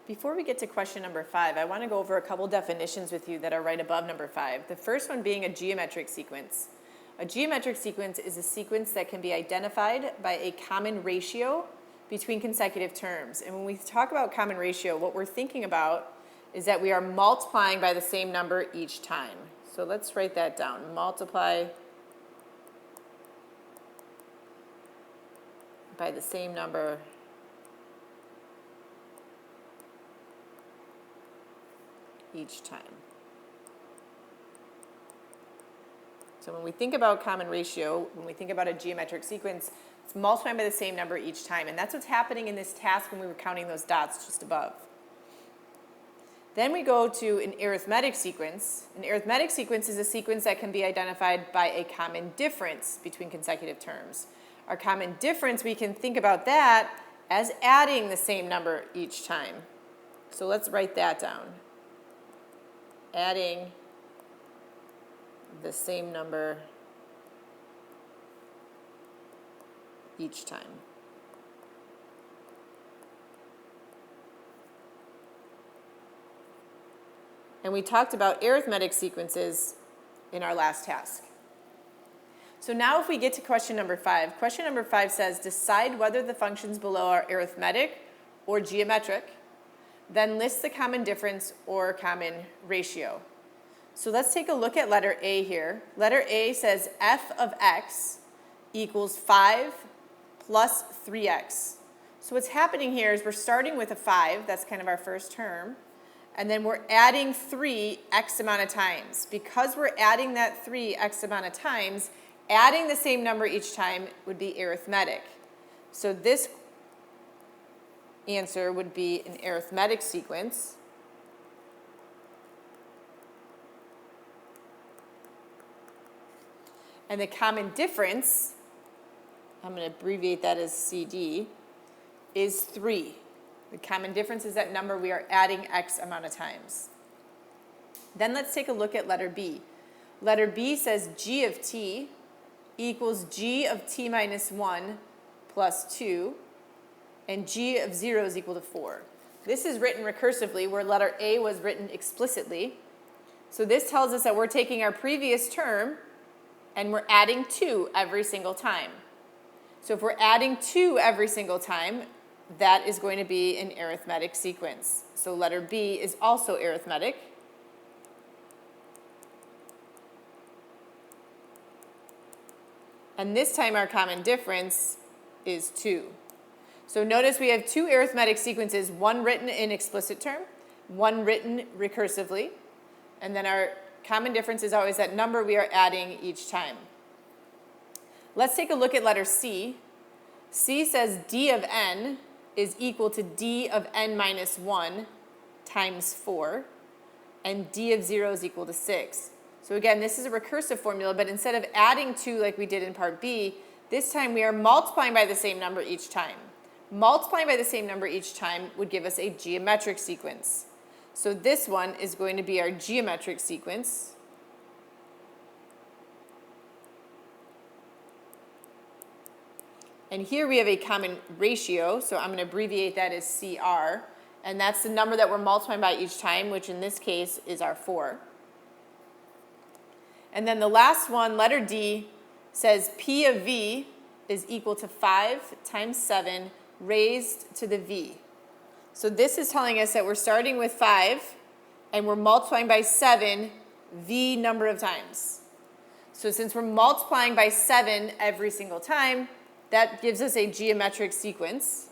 Before we get to question number 5, I want to go over a couple definitions with you that are right above number 5. The first one being a geometric sequence. A geometric sequence is a sequence that can be identified by a common ratio between consecutive terms. And when we talk about common ratio, what we're thinking about is that we are multiplying by the same number each time. So let's write that down. Multiply by the same number each time. So when we think about common ratio, when we think about a geometric sequence, it's multiplying by the same number each time. And that's what's happening in this task when we were counting those dots just above. Then we go to an arithmetic sequence. An arithmetic sequence is a sequence that can be identified by a common difference between consecutive terms. Our common difference, we can think about that as adding the same number each time. So let's write that down. Adding the same number each time. And we talked about arithmetic sequences in our last task. So now if we get to question number 5, question number 5 says, decide whether the functions below are arithmetic or geometric, then list the common difference or common ratio. So let's take a look at letter A here. Letter A says f of x equals 5 plus 3x. So what's happening here is we're starting with a 5, that's kind of our first term, and then we're adding 3 x amount of times. Because we're adding that 3 x amount of times, adding the same number each time would be arithmetic. So this answer would be an arithmetic sequence. And the common difference, I'm going to abbreviate that as CD, is 3. The common difference is that number we are adding x amount of times. Then let's take a look at letter B. Letter B says g of t equals g of t minus 1 plus 2, and g of 0 is equal to 4. This is written recursively, where letter A was written explicitly. So this tells us that we're taking our previous term and we're adding 2 every single time. So if we're adding 2 every single time, that is going to be an arithmetic sequence. So letter B is also arithmetic. And this time our common difference is 2. So notice we have 2 arithmetic sequences, one written in explicit term, one written recursively, and then our common difference is always that number we are adding each time. Let's take a look at letter C. C says d of n is equal to d of n minus 1 times 4, and d of 0 is equal to 6. So again, this is a recursive formula, but instead of adding 2 like we did in part B, this time we are multiplying by the same number each time. Multiplying by the same number each time would give us a geometric sequence. So this one is going to be our geometric sequence. And here we have a common ratio, so I'm going to abbreviate that as CR, and that's the number that we're multiplying by each time, which in this case is our 4. And then the last one, letter D, says P of V is equal to 5 times 7 raised to the V. So this is telling us that we're starting with 5, and we're multiplying by 7 V number of times. So since we're multiplying by 7 every single time, that gives us a geometric sequence.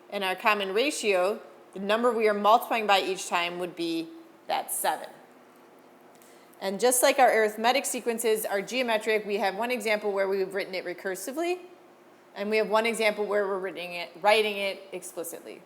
And our common ratio, the number we are multiplying by each time, would be that 7. And just like our arithmetic sequences are geometric, we have one example where we've written it recursively, and we have one example where we're writing it explicitly.